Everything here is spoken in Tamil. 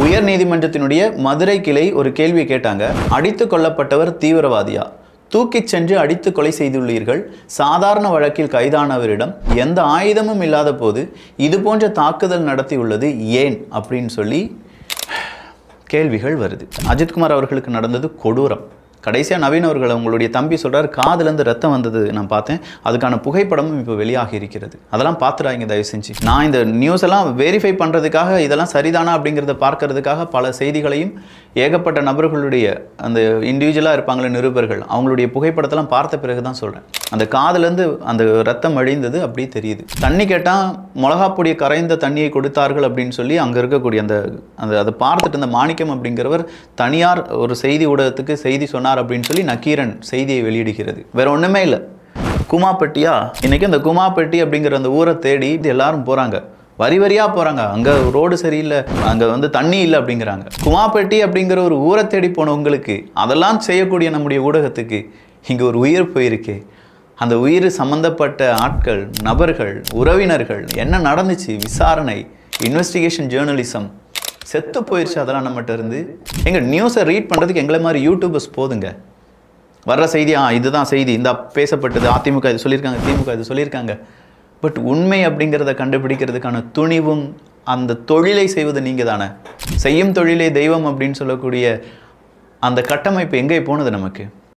உயர் நீதிமன்றத்தினுடைய மதுரை கிளை ஒரு கேள்வி கேட்டாங்க. அடித்து கொல்லப்பட்டவர் தீவிரவாதியா? தூக்கிச் சென்று அடித்து கொலை செய்துள்ளீர்கள். சாதாரண வழக்கில் கைதானவரிடம் எந்த ஆயுதமும் இல்லாத போது இது போன்ற தாக்குதல் நடத்தியுள்ளது ஏன் அப்படின்னு சொல்லி கேள்விகள் வருது. அஜித்குமார் அவர்களுக்கு நடந்தது கொடூரம். கடைசியாக நவீன் அவர்கள் உங்களுடைய தம்பி சொல்கிறார், காதுலேருந்து ரத்தம் வந்தது நான் பார்த்தேன், அதுக்கான புகைப்படமும் இப்போ வெளியாகி இருக்கிறது. அதெல்லாம் பார்த்துறாங்க தயவு செஞ்சு. நான் இந்த நியூஸ் எல்லாம் வெரிஃபை பண்ணுறதுக்காக, இதெல்லாம் சரிதானா அப்படிங்கிறத பார்க்கறதுக்காக பல செய்திகளையும் ஏகப்பட்ட நபர்களுடைய அந்த இண்டிவிஜுவலாக இருப்பாங்களே நிருபர்கள், அவங்களுடைய புகைப்படத்தெல்லாம் பார்த்த பிறகு தான் சொல்கிறேன். அந்த காதுலேருந்து அந்த ரத்தம் அழிந்தது அப்படியே தெரியுது. தண்ணி கேட்டால் மிளகாப்பொடியை கரைந்த தண்ணியை கொடுத்தார்கள் அப்படின்னு சொல்லி அங்கே இருக்கக்கூடிய அதை பார்த்துட்டு இந்த மாணிக்கம் அப்படிங்கிறவர் தனியார் ஒரு செய்தி ஊடகத்துக்கு செய்தி சொன்னார் அப்படின்னு சொல்லி நக்கீரன் செய்தியை வெளியிடுகிறது. வேற ஒண்ணுமே இல்லை. குமாப்பட்டியா, இன்னைக்கு அந்த குமாப்பட்டி அப்படிங்கிற அந்த ஊரை தேடி எல்லாரும் போறாங்க, வரி வரியா போறாங்க. அங்க ரோடு சரியில்லை, அங்க தண்ணி இல்லை அப்படிங்கிறாங்க. குமாப்பட்டி அப்படிங்கிற ஒரு ஊரை தேடி போனவங்களுக்கு அதெல்லாம் செய்யக்கூடிய நம்முடைய ஊடகத்துக்கு இங்க ஒரு உயிர் போயிருக்கு. அந்த உயிர் சம்பந்தப்பட்ட ஆட்கள், நபர்கள், உறவினர்கள், என்ன நடந்துச்சு, விசாரணை, இன்வெஸ்டிகேஷன் ஜேர்னலிசம் செத்து போயிடுச்சு. அதெல்லாம் நம்மகிட்ட இருந்து எங்கள் நியூஸை ரீட் பண்ணுறதுக்கு எங்களை மாதிரி யூடியூபர்ஸ் போதுங்க. வர்ற செய்தி இதுதான் செய்தி, இந்த பேசப்பட்டது, அதிமுக இது சொல்லியிருக்காங்க, திமுக இது சொல்லியிருக்காங்க. பட் உண்மை அப்படிங்கிறத கண்டுபிடிக்கிறதுக்கான துணிவும் அந்த தொழிலை செய்வது நீங்கள் தானே. செய்யும் தொழிலே தெய்வம் அப்படின்னு சொல்லக்கூடிய அந்த கட்டமைப்பு எங்கே போனது நமக்கு?